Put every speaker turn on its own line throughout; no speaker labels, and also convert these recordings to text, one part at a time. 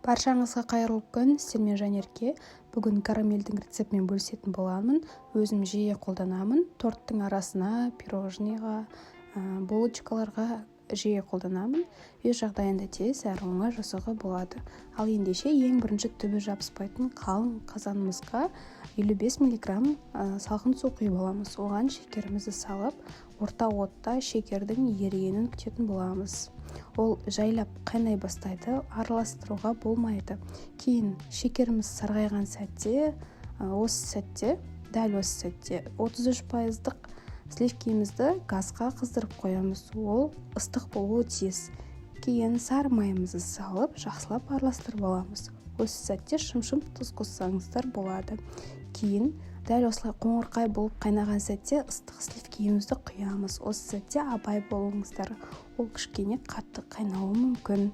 Баршаңызға қайырлы күн, сіздермен Жанерке. Бүгін карамельдің рецептімен бөлісетін боламын. Өзім жиі қолданамын. Торттың арасына, пирожныйға, булочкаларға жиі қолданамын. Үй жағдайында тез әрі оңай жасауға болады. Ал ендеше ең бірінші түбі жабыспайтын қалың қазанымызға 55 мг салқын су құйып аламыз. Оған шекерімізді салып, орта отта шекердің ерігенін күтетін боламыз. Ол жайлап қайнай бастайды, араластыруға болмайды. Кейін шекеріміз сарғайған сәтте, дәл осы сәтте 33%-ық сливкемізді газға қыздырып қоямыз. Ол ыстық болуы тиіс. Кейін сары майымызды салып, жақсылап араластырып аламыз. Осы сәтте шым-шым тұз қоссаңыздар болады. Кейін дәл осылай қоңырқай болып қайнаған сәтте ыстық сливкемізді құямыз. Осы сәтте абай болыңыздар. Ол кішкене қатты қайнауы мүмкін.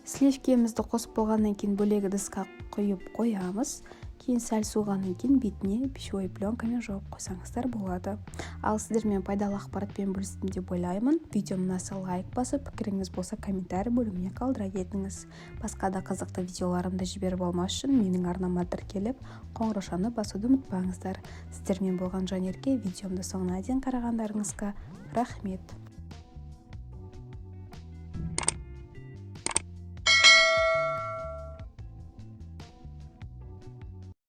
Сливкемізді қосып болғаннан кейін бөлек ыдысқа құйып қоямыз. Кейін сәл суығаннан кейін бетіне пищевой пленкамен жауып қойсаңыздар болады. Ал сіздермен пайдалы ақпаратпен бөлістім деп ойлаймын. Видео ұнаса лайк басып, пікіріңіз болса комментарий бөліміне қалдыра кетіңіз. Басқа да қызықты видеоларымды жіберіп алмас үшін менің арнама тіркеліп, қоңыраушаны басуды ұмытпаңыздар. Сіздермен болған Жанерке. Видеомды соңына дейін қарағандарыңызға рахмет.